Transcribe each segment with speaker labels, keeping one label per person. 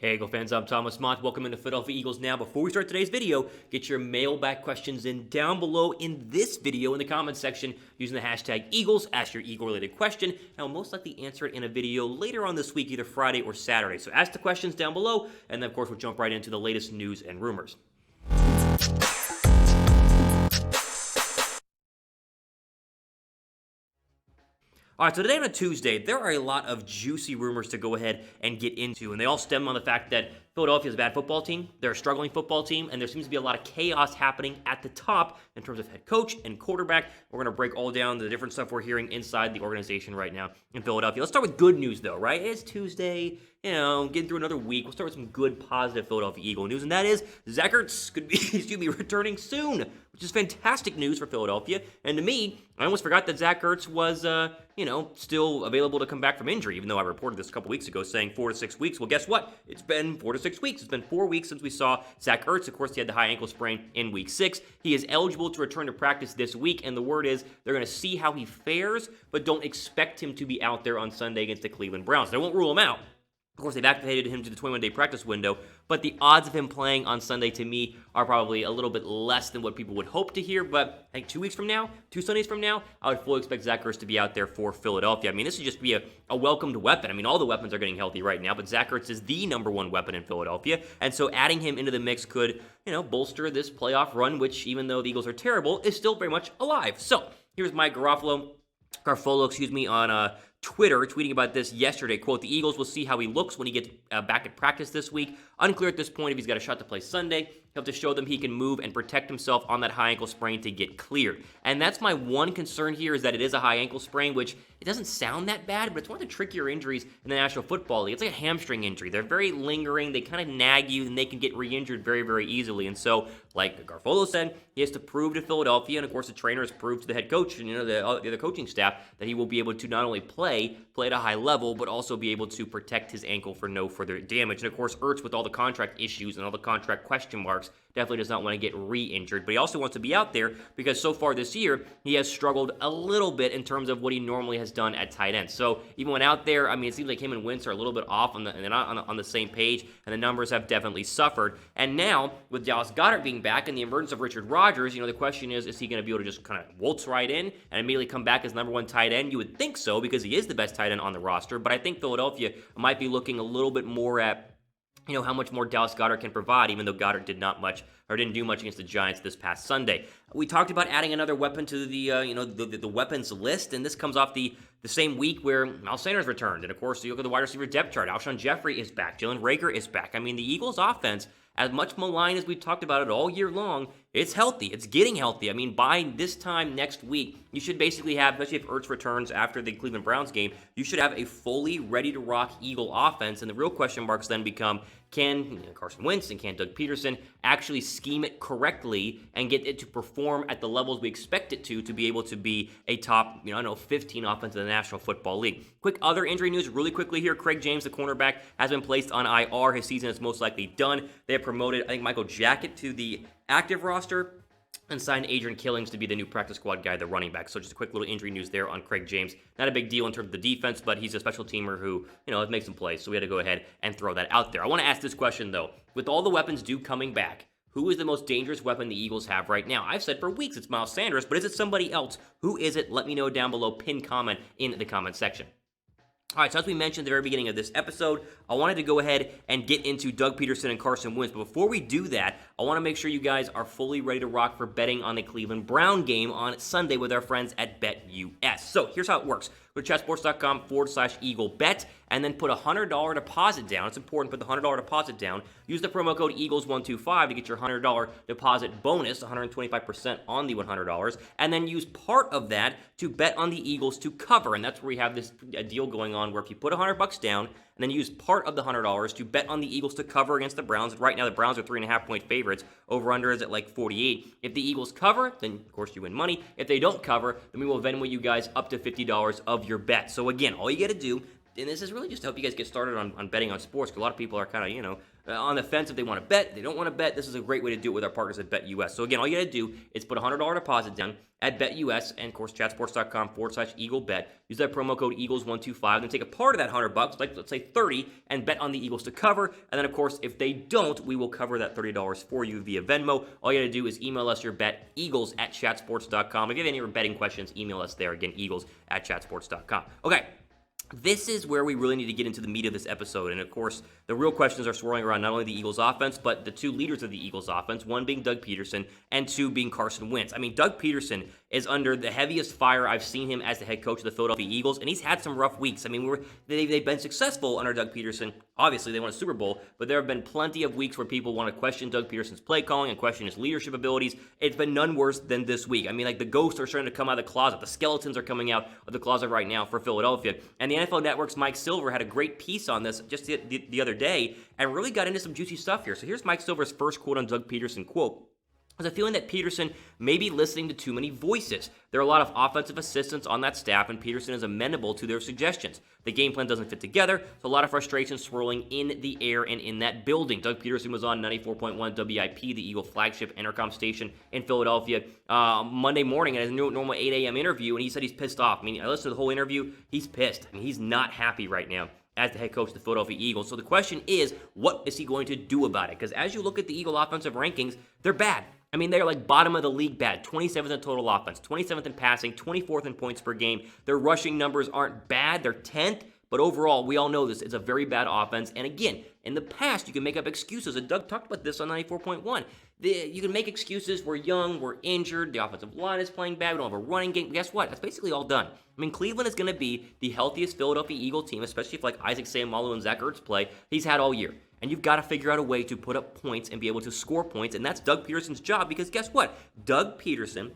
Speaker 1: Hey Eagle fans, I'm Thomas Mott. Welcome into Philadelphia Eagles Now. Before we start today's video, get your mailbag questions in down below in this video in the comments section using the hashtag Eagles. Ask your Eagle-related question, and I'll most likely answer it in a video later on this week, either Friday or Saturday. So ask the questions down below, and then of course we'll jump right into the latest news and rumors. All right, so today on a Tuesday, there are a lot of juicy rumors to go ahead and get into, and they all stem on the fact that Philadelphia is a bad football team, they're a struggling football team, and there seems to be a lot of chaos happening at the top in terms of head coach and quarterback. We're going to break all down the different stuff we're hearing inside the organization right now in Philadelphia. Let's start with good news, though, right? It's Tuesday, getting through another week. We'll start with some good, positive Philadelphia Eagle news, and that is Zach Ertz could be, returning soon, which is fantastic news for Philadelphia. And to me, I almost forgot that Zach Ertz was, still available to come back from injury, even though I reported this a couple weeks ago saying 4 to 6 weeks. Well, guess what? It's been 4 to 6 weeks. It's been 4 weeks since we saw Zach Ertz. Of course, he had the high ankle sprain in week 6. He is eligible to return to practice this week, and the word is they're going to see how he fares, but don't expect him to be out there on Sunday against the Cleveland Browns. They won't rule him out. Of course, they've activated him to the 21-day practice window, but the odds of him playing on Sunday, to me, are probably a little bit less than what people would hope to hear, but I think 2 weeks from now, 2 Sundays from now, I would fully expect Zach Ertz to be out there for Philadelphia. I mean, this would just be a welcomed weapon. I mean, all the weapons are getting healthy right now, but Zach Ertz is the number one weapon in Philadelphia, and so adding him into the mix could, bolster this playoff run, which, even though the Eagles are terrible, is still very much alive. So, here's Mike Garofalo, on Twitter, tweeting about this yesterday. Quote, "The Eagles will see how he looks when he gets back at practice this week. Unclear at this point if he's got a shot to play Sunday. He'll have to show them he can move and protect himself on that high ankle sprain to get cleared." And that's my one concern here, is that it is a high ankle sprain, which it doesn't sound that bad, but it's one of the trickier injuries in the National Football League. It's like a hamstring injury. They're very lingering. They kind of nag you, and they can get re-injured very, very easily. And so, like Garofalo said, he has to prove to Philadelphia, and of course the trainer has proved to the head coach and the other coaching staff that he will be able to not only play at a high level, but also be able to protect his ankle for no further damage. And of course, Ertz, with all the contract issues and all the contract question marks, definitely does not want to get re-injured, but he also wants to be out there because so far this year, he has struggled a little bit in terms of what he normally has done at tight end. So even when out there, I mean, it seems like him and Wentz are a little bit off and they're not on the same page, and the numbers have definitely suffered. And now, with Dallas Goedert being back and the emergence of Richard Rodgers, the question is he going to be able to just kind of waltz right in and immediately come back as number one tight end? You would think so, because he is the best tight end on the roster, but I think Philadelphia might be looking a little bit more at how much more Dallas Goedert can provide, even though Goedert didn't do much against the Giants this past Sunday. We talked about adding another weapon to the weapons list, and this comes off the same week where Miles Sanders returned. And of course, you look at the wide receiver depth chart. Alshon Jeffrey is back. Jalen Reagor is back. I mean, the Eagles' offense, as much maligned as we've talked about it all year long, it's healthy. It's getting healthy. I mean, by this time next week, you should basically have, especially if Ertz returns after the Cleveland Browns game, you should have a fully ready-to-rock Eagle offense. And the real question marks then become, can Carson Wentz and can Doug Pederson actually scheme it correctly and get it to perform at the levels we expect it to be able to be a top, 15 offense in the National Football League. Quick other injury news really quickly here. Craig James, the cornerback, has been placed on IR. His season is most likely done. They have promoted, I think, Michael Jackett to the active roster and signed Adrian Killings to be the new practice squad guy, the running back. So just a quick little injury news there on Craig James. Not a big deal in terms of the defense, but he's a special teamer who, has made some plays. So we had to go ahead and throw that out there. I want to ask this question, though. With all the weapons coming back, who is the most dangerous weapon the Eagles have right now? I've said for weeks it's Miles Sanders, but is it somebody else? Who is it? Let me know down below. Pin comment in the comment section. All right, so as we mentioned at the very beginning of this episode, I wanted to go ahead and get into Doug Pederson and Carson Wentz. But before we do that, I want to make sure you guys are fully ready to rock for betting on the Cleveland Brown game on Sunday with our friends at BetUS. So here's how it works. Go to chatsports.com/EagleBet and then put a $100 deposit down. It's important, put the $100 deposit down. Use the promo code EAGLES125 to get your $100 deposit bonus, 125% on the $100, and then use part of that to bet on the Eagles to cover. And that's where we have this deal going on where if you put $100 down and then use part of the $100 to bet on the Eagles to cover against the Browns. Right now, the Browns are 3.5-point favorites. Over-under is at like 48. If the Eagles cover, then of course you win money. If they don't cover, then we will Venmo you guys up to $50 of your bet. So again, all you got to do, and this is really just to help you guys get started on betting on sports, because a lot of people are kind of, on the fence if they want to bet, they don't want to bet. This is a great way to do it with our partners at BetUS. So again, all you got to do is put a $100 deposit down at BetUS, and of course, chatsports.com/EagleBet. Use that promo code Eagles125, and then take a part of that $100, like let's say 30, and bet on the Eagles to cover. And then, of course, if they don't, we will cover that $30 for you via Venmo. All you got to do is email us your bet, Eagles@chatsports.com. If you have any betting questions, email us there. Again, Eagles@chatsports.com. Okay. This is where we really need to get into the meat of this episode. And of course, the real questions are swirling around not only the Eagles offense, but the two leaders of the Eagles offense, one being Doug Pederson and two being Carson Wentz. I mean, Doug Pederson is under the heaviest fire I've seen him as the head coach of the Philadelphia Eagles, and he's had some rough weeks. I mean, they've been successful under Doug Pederson. Obviously, they won a Super Bowl, but there have been plenty of weeks where people want to question Doug Pederson's play calling and question his leadership abilities. It's been none worse than this week. I mean, like, the ghosts are starting to come out of the closet. The skeletons are coming out of the closet right now for Philadelphia. And the NFL Network's Mike Silver had a great piece on this just the other day and really got into some juicy stuff here. So here's Mike Silver's first quote on Doug Pederson, quote, "There's a feeling that Pederson may be listening to too many voices. There are a lot of offensive assistants on that staff, and Pederson is amenable to their suggestions. The game plan doesn't fit together, so a lot of frustration swirling in the air and in that building." Doug Pederson was on 94.1 WIP, the Eagle flagship intercom station in Philadelphia, Monday morning at his normal 8 a.m. interview, and he said he's pissed off. I mean, I listened to the whole interview. He's pissed. I mean, he's not happy right now as the head coach of the Philadelphia Eagles. So the question is, what is he going to do about it? Because as you look at the Eagle offensive rankings, they're bad. I mean, they're like bottom of the league bad. 27th in total offense, 27th in passing, 24th in points per game. Their rushing numbers aren't bad. They're 10th. But overall, we all know this. It's a very bad offense. And again, in the past, you can make up excuses. And Doug talked about this on 94.1. You can make excuses. We're young. We're injured. The offensive line is playing bad. We don't have a running game. Guess what? That's basically all done. I mean, Cleveland is going to be the healthiest Philadelphia Eagle team, especially if like Isaac Seumalo and Zach Ertz play, he's had all year. And you've got to figure out a way to put up points and be able to score points. And that's Doug Pederson's job, because guess what? Doug Pederson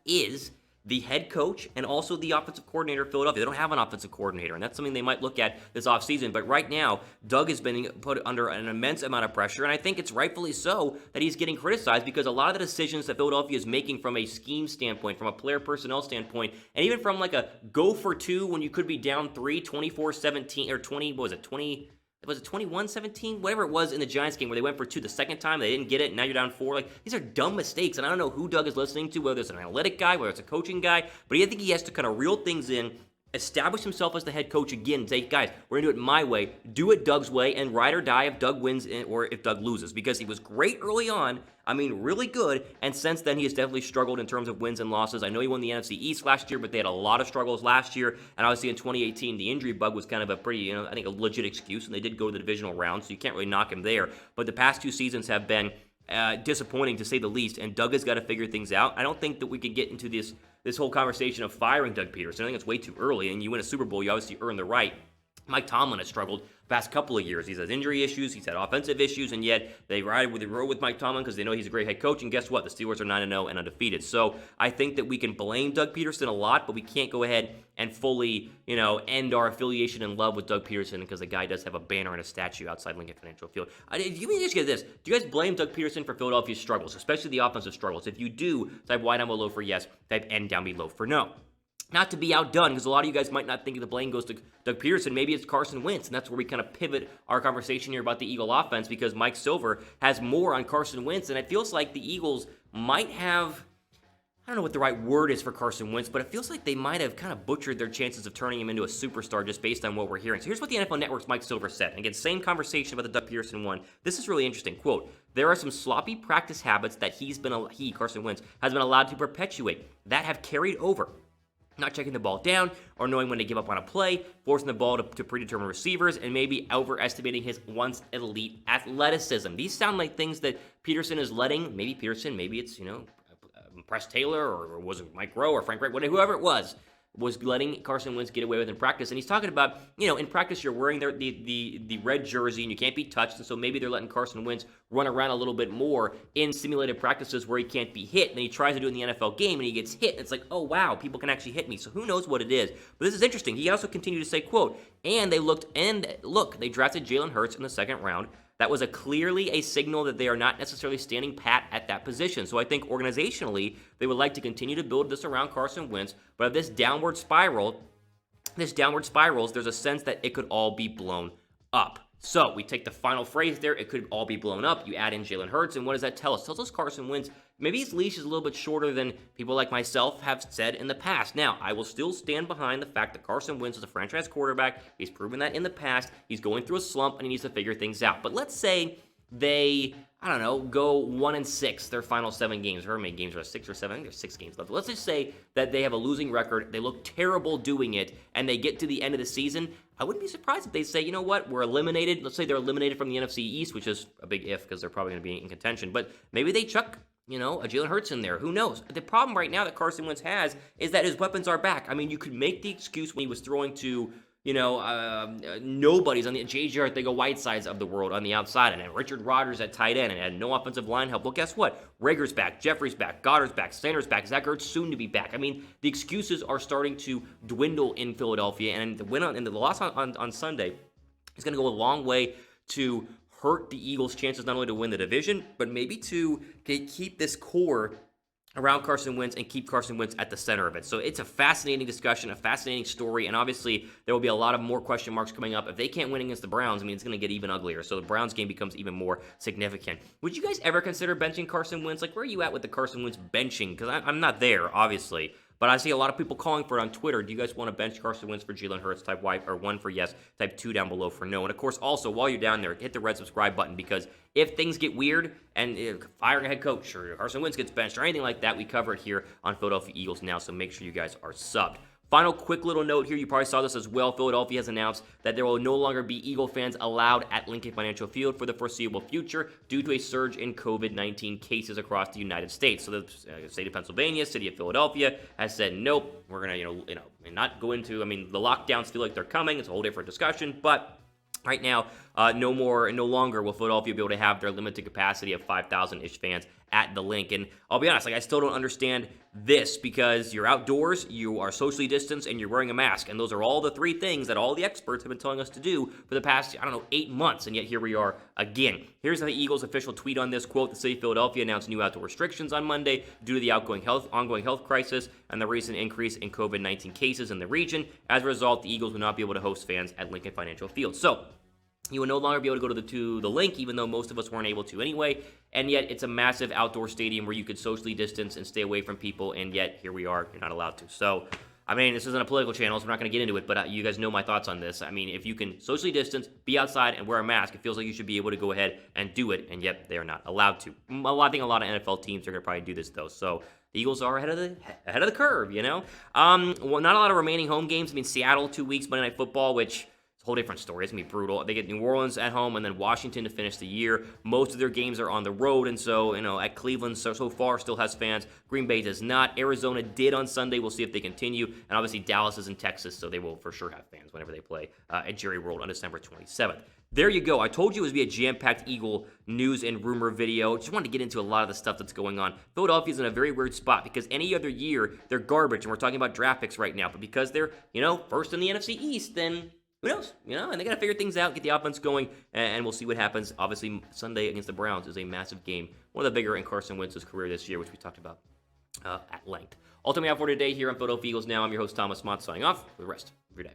Speaker 1: is the head coach and also the offensive coordinator of Philadelphia. They don't have an offensive coordinator, and that's something they might look at this offseason. But right now, Doug has been put under an immense amount of pressure, and I think it's rightfully so that he's getting criticized, because a lot of the decisions that Philadelphia is making from a scheme standpoint, from a player personnel standpoint, and even from like a go for two when you could be down 3, 24-17, or 20, what was it, 20... Was it 21-17? Whatever it was in the Giants game where they went for 2 the second time, they didn't get it, and now you're down 4. Like, these are dumb mistakes, and I don't know who Doug is listening to, whether it's an analytic guy, whether it's a coaching guy, but I think he has to kind of reel things in, establish himself as the head coach again, and say, guys, we're going to do it my way, do it Doug's way, and ride or die if Doug wins or if Doug loses, because he was great early on, I mean, really good, and since then he has definitely struggled in terms of wins and losses. I know he won the NFC East last year, but they had a lot of struggles last year, and obviously in 2018, the injury bug was kind of a pretty, I think a legit excuse, and they did go to the divisional round, so you can't really knock him there, but the past 2 seasons have been disappointing to say the least, and Doug has got to figure things out. I don't think that we could get into this whole conversation of firing Doug Pederson. I think it's way too early, and you win a Super Bowl, you obviously earn the right. Mike Tomlin has struggled the past couple of years. He's had injury issues, he's had offensive issues, and yet they ride with Mike Tomlin because they know he's a great head coach, and guess what? The Steelers are 9-0 and undefeated. So I think that we can blame Doug Pederson a lot, but we can't go ahead and fully, end our affiliation and love with Doug Pederson, because the guy does have a banner and a statue outside Lincoln Financial Field. Let me just get this. Do you guys blame Doug Pederson for Philadelphia's struggles, especially the offensive struggles? If you do, type Y down below for yes, type N down below for no. Not to be outdone, because a lot of you guys might not think the blame goes to Doug Pederson. Maybe it's Carson Wentz, and that's where we kind of pivot our conversation here about the Eagle offense, because Mike Silver has more on Carson Wentz, and it feels like the Eagles might have, I don't know what the right word is for Carson Wentz, but it feels like they might have kind of butchered their chances of turning him into a superstar just based on what we're hearing. So here's what the NFL Network's Mike Silver said. And again, same conversation about the Doug Pederson one. This is really interesting. Quote, "There are some sloppy practice habits that Carson Wentz, has been allowed to perpetuate that have carried over. Not checking the ball down, or knowing when to give up on a play, forcing the ball to predetermined receivers, and maybe overestimating his once elite athleticism." These sound like things that Pederson is letting, maybe it's, Press Taylor, or was it Mike Rowe, or Frank Reich, whoever it was letting Carson Wentz get away with in practice. And he's talking about, in practice you're wearing the red jersey and you can't be touched, and so maybe they're letting Carson Wentz run around a little bit more in simulated practices where he can't be hit, and then he tries to do it in the NFL game and he gets hit, and it's like, oh wow, people can actually hit me. So who knows what it is. But this is interesting. He also continued to say, quote, they drafted Jalen Hurts in the 2nd round. That was clearly a signal that they are not necessarily standing pat at that position. So I think organizationally, they would like to continue to build this around Carson Wentz, but if this downward spiral this downward spirals, there's a sense that it could all be blown up. So we take the final phrase there, it could all be blown up. You add in Jalen Hurts, and what does that tell us? It tells us Carson Wentz, maybe his leash is a little bit shorter than people like myself have said in the past. Now, I will still stand behind the fact that Carson Wentz is a franchise quarterback. He's proven that in the past. He's going through a slump, and he needs to figure things out. But let's say they, I don't know, go 1-6 their final 7 games. However many games are 6 or 7? I think there's 6 games left. Let's just say that they have a losing record. They look terrible doing it, and they get to the end of the season. I wouldn't be surprised if they say, you know what, we're eliminated. Let's say they're eliminated from the NFC East, which is a big if because they're probably going to be in contention. But maybe they chuck, a Jalen Hurts in there. Who knows? The problem right now that Carson Wentz has is that his weapons are back. I mean, you could make the excuse when he was throwing to nobody's on the J.J. Arcega-Whitesides of the world on the outside, and then Richard Rodgers at tight end, and had no offensive line help. Well, guess what? Rager's back, Jeffrey's back, Goddard's back, Sanders back, Zach Ertz soon to be back. I mean, the excuses are starting to dwindle in Philadelphia, and the loss on Sunday is going to go a long way to hurt the Eagles' chances not only to win the division, but maybe to keep this core around Carson Wentz and keep Carson Wentz at the center of it. So it's a fascinating discussion, a fascinating story, and obviously there will be a lot of more question marks coming up. If they can't win against the Browns, I mean, it's going to get even uglier. So the Browns game becomes even more significant. Would you guys ever consider benching Carson Wentz? Like, where are you at with the Carson Wentz benching? Because I'm not there, obviously. But I see a lot of people calling for it on Twitter. Do you guys want to bench Carson Wentz for Jalen Hurts? Type Y or 1 for yes, type 2 down below for no. And of course, also, while you're down there, hit the red subscribe button, because if things get weird and firing a head coach or Carson Wentz gets benched or anything like that, we cover it here on Philadelphia Eagles Now, so make sure you guys are subbed. Final quick little note here, you probably saw this as well. Philadelphia has announced that there will no longer be Eagle fans allowed at Lincoln Financial Field for the foreseeable future due to a surge in COVID-19 cases across the United States. So the state of Pennsylvania, city of Philadelphia has said, nope, we're going to, not go into, the lockdowns feel like they're coming. It's a whole different discussion, but right now, no longer will Philadelphia be able to have their limited capacity of 5,000-ish fans at the Link. And I'll be honest, I still don't understand this, because you're outdoors, you are socially distanced, and you're wearing a mask. And those are all the 3 things that all the experts have been telling us to do for the past, 8 months. And yet here we are again. Here's the Eagles' official tweet on this. Quote, the city of Philadelphia announced new outdoor restrictions on Monday due to the ongoing health crisis and the recent increase in COVID-19 cases in the region. As a result, the Eagles will not be able to host fans at Lincoln Financial Field. So you will no longer be able to go to the Link, even though most of us weren't able to anyway. And yet it's a massive outdoor stadium where you could socially distance and stay away from people. And yet here we are, you're not allowed to. So, this isn't a political channel, so we're not going to get into it. But you guys know my thoughts on this. If you can socially distance, be outside, and wear a mask, it feels like you should be able to go ahead and do it. And yet they are not allowed to. I think a lot of NFL teams are going to probably do this, though. So the Eagles are ahead of the curve, Well, not a lot of remaining home games. Seattle 2 weeks, Monday Night Football, which whole different story. It's going to be brutal. They get New Orleans at home and then Washington to finish the year. Most of their games are on the road, and so, at Cleveland so far still has fans. Green Bay does not. Arizona did on Sunday. We'll see if they continue. And obviously Dallas is in Texas, so they will for sure have fans whenever they play at Jerry World on December 27th. There you go. I told you it was going to be a jam-packed Eagle news and rumor video. Just wanted to get into a lot of the stuff that's going on. Philadelphia's in a very weird spot because any other year they're garbage, and we're talking about draft picks right now. But because they're, first in the NFC East, then who knows? And they got to figure things out, get the offense going, and we'll see what happens. Obviously, Sunday against the Browns is a massive game, one of the bigger in Carson Wentz's career this year, which we talked about at length. Ultimately, out for today here on Philadelphia Eagles Now. I'm your host, Thomas Mott, signing off for the rest of your day.